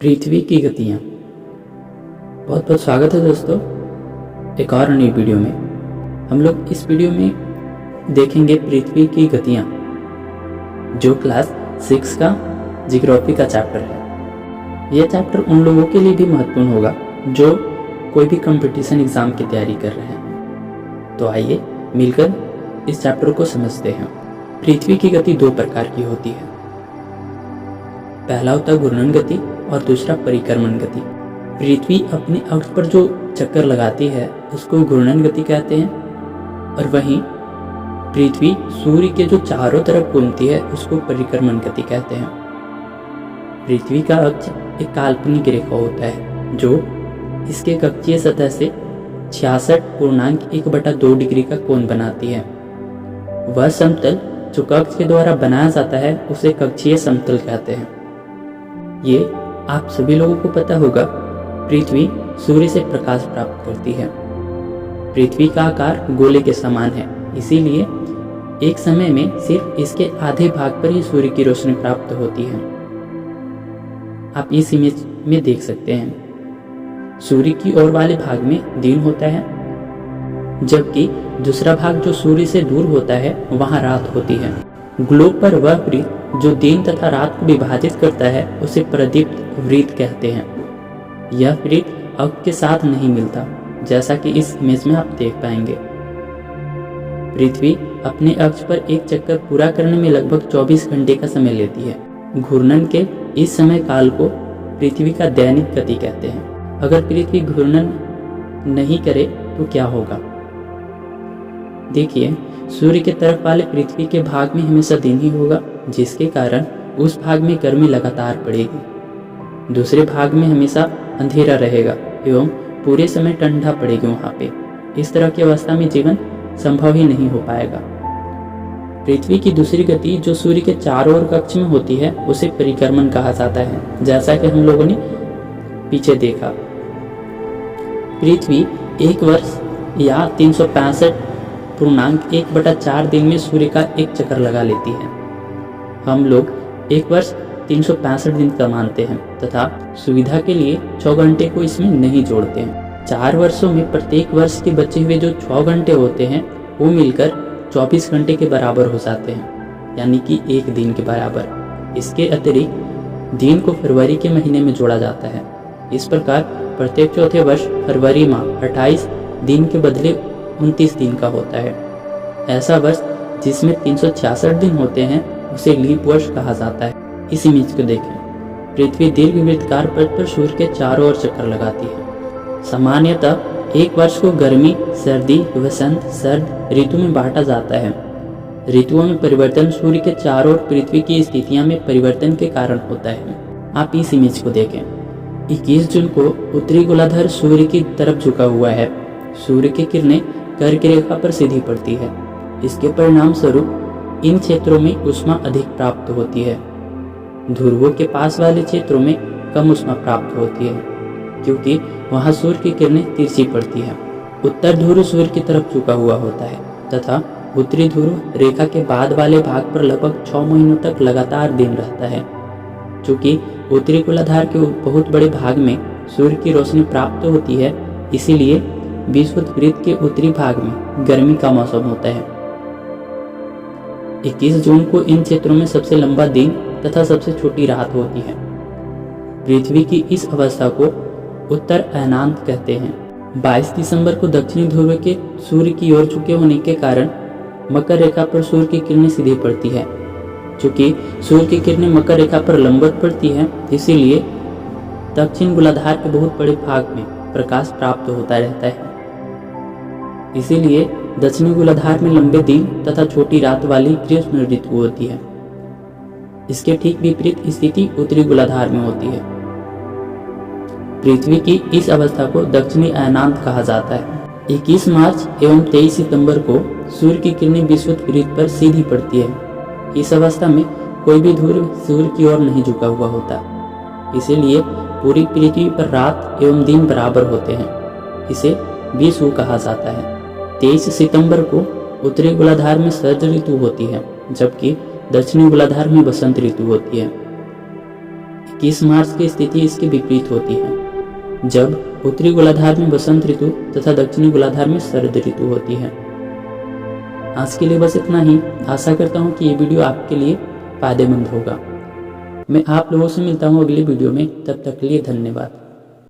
पृथ्वी की गतियाँ। बहुत बहुत स्वागत है दोस्तों एक और नई वीडियो में। हम लोग इस वीडियो में देखेंगे पृथ्वी की गतियाँ, जो क्लास 6 का जियोग्राफी का चैप्टर है। यह चैप्टर उन लोगों के लिए भी महत्वपूर्ण होगा जो कोई भी कंपटीशन एग्ज़ाम की तैयारी कर रहे हैं। तो आइए मिलकर इस चैप्टर को समझते हैं। पृथ्वी की गति दो प्रकार की होती है। पहला होता है घूर्णन गति और दूसरा परिक्रमण गति। पृथ्वी अपने अक्ष पर जो चक्कर लगाती है उसको घूर्णन गति कहते हैं, और वहीं पृथ्वी सूर्य के जो चारों तरफ घूमती है उसको परिक्रमण गति कहते हैं। पृथ्वी का अक्ष एक काल्पनिक रेखा होता है जो इसके कक्षीय सतह से 66.1/2 डिग्री का कोण बनाती है। वह समतल जो कक्ष के द्वारा बनाया जाता है उसे कक्षीय समतल कहते हैं। ये आप सभी लोगों को पता होगा, पृथ्वी सूर्य से प्रकाश प्राप्त करती है। पृथ्वी का आकार गोले के समान है, इसीलिए एक समय में सिर्फ इसके आधे भाग पर ही सूर्य की रोशनी प्राप्त होती है। आप इस इमेज में देख सकते हैं, सूर्य की ओर वाले भाग में दिन होता है, जबकि दूसरा भाग जो सूर्य से दूर होता है वहां रात होती है। ग्लोब पर वह वृत्त जो दिन तथा रात को विभाजित करता है उसे प्रदीप्त वृत्त कहते हैं। यह वृत्त अक्ष के साथ नहीं मिलता, जैसा कि इस इमेज में आप देख पाएंगे। पृथ्वी अपने अक्ष पर एक चक्कर पूरा करने में लगभग 24 घंटे का समय लेती है। घूर्णन के इस समय काल को पृथ्वी का दैनिक गति कहते हैं। अगर पृथ्वी घूर्णन नहीं करे तो क्या होगा? देखिए, सूर्य के तरफ वाले पृथ्वी के भाग में हमेशा दिन ही होगा, जिसके कारण उस भाग में गर्मी लगातार पड़ेगी। दूसरे भाग में हमेशा अंधेरा रहेगा एवं पूरे समय ठंडा पड़ेगी वहाँ पे। इस तरह की अवस्था में जीवन संभव ही नहीं हो पाएगा। पृथ्वी की दूसरी गति जो सूर्य के चारों ओर कक्ष में होती है उसे परिक्रमण कहा जाता है, जैसा कि हम लोगों ने पीछे देखा। पृथ्वी एक वर्ष या 365.1/4 दिन में सूर्य का एक चक्कर लगा लेती है। हम लोग एक वर्ष 365 दिन का मानते हैं तथा सुविधा के लिए 6 घंटे को इसमें नहीं जोड़ते हैं। 4 वर्षों में प्रत्येक वर्ष के बचे हुए जो 6 घंटे होते हैं वो मिलकर 24 घंटे के बराबर हो जाते हैं, यानी कि एक दिन के बराबर। इसके अतिरिक्त दिन को फरवरी के महीने में जोड़ा जाता है। इस प्रकार प्रत्येक चौथे वर्ष फरवरी माह 28 दिन के बदले 29 दिन का होता है। ऐसा वर्ष जिसमें 366 दिन होते हैं उसे लीप वर्ष कहा जाता है। इस इमेज को देखें, पृथ्वी दीर्घवृत्ताकार पथ पर सूर्य के चारों ओर चक्कर लगाती है। सामान्यतः एक वर्ष को गर्मी, सर्दी, वसंत, शरद ऋतु में बांटा जाता है। ऋतुओं में परिवर्तन सूर्य के चारों ओर पृथ्वी की स्थितियां में परिवर्तन के कारण होता है। आप इस इमेज को देखें, 21 जून को उत्तरी गोलार्ध सूर्य की तरफ झुका हुआ है। सूर्य की किरणें कर्क रेखा पर सीधी पड़ती है। इसके परिणाम स्वरूप इन क्षेत्रों में ऊष्मा अधिक प्राप्त होती है। ध्रुवों के पास वाले क्षेत्रों में कम ऊष्मा प्राप्त होती है, क्योंकि वहां सूर्य की किरणें तिरछी पड़ती है। उत्तर ध्रुव सूर्य की तरफ झुका हुआ होता है तथा उत्तरी ध्रुव रेखा के बाद वाले भाग पर लगभग 6 महीनों तक लगातार दिन रहता है। चूंकि उत्तरी गोलार्ध के बहुत बड़े भाग में सूर्य की रोशनी प्राप्त होती है, इसीलिए विषुवत वृत्त के उत्तरी भाग में गर्मी का मौसम होता है। 21 जून को इन क्षेत्रों में सबसे लंबा दिन तथा सबसे छोटी रात होती है। पृथ्वी की इस अवस्था को उत्तर अयनांत कहते हैं। 22 दिसंबर को दक्षिणी ध्रुव के सूर्य की ओर झुके होने के कारण मकर रेखा पर सूर्य की किरणें सीधी पड़ती है। चूंकि सूर्य की किरणें मकर रेखा पर लंबवत पड़ती है, इसीलिए दक्षिण गोलार्ध के बहुत बड़े भाग में प्रकाश प्राप्त होता रहता है। इसीलिए दक्षिणी गोलार्ध में लंबे दिन तथा छोटी रात वाली ग्रीष्म ऋतु होती है। इसके ठीक विपरीत स्थिति उत्तरी गोलार्ध में होती है। पृथ्वी की इस अवस्था को दक्षिणी अयनांत कहा जाता है। 21 मार्च एवं 23 सितंबर को सूर्य की किरणें विषुवत वृत्त पर सीधी पड़ती है। इस अवस्था में कोई भी ध्रुव सूर्य की ओर नहीं झुका हुआ होता, इसीलिए पूरी पृथ्वी पर रात एवं दिन बराबर होते हैं। इसे विषुव कहा जाता है। 23 सितंबर को उत्तरी गोलार्ध में शरद ऋतु होती है, जबकि दक्षिणी गोलार्ध में बसंत ऋतु होती है। 21 मार्च की स्थिति इसके विपरीत होती है, जब उत्तरी गोलार्ध में बसंत ऋतु तथा दक्षिणी गोलार्ध में शरद ऋतु होती है। आज के लिए बस इतना ही। आशा करता हूँ कि ये वीडियो आपके लिए फायदेमंद होगा। मैं आप लोगों से मिलता हूँ अगले वीडियो में। तब तक के लिए धन्यवाद।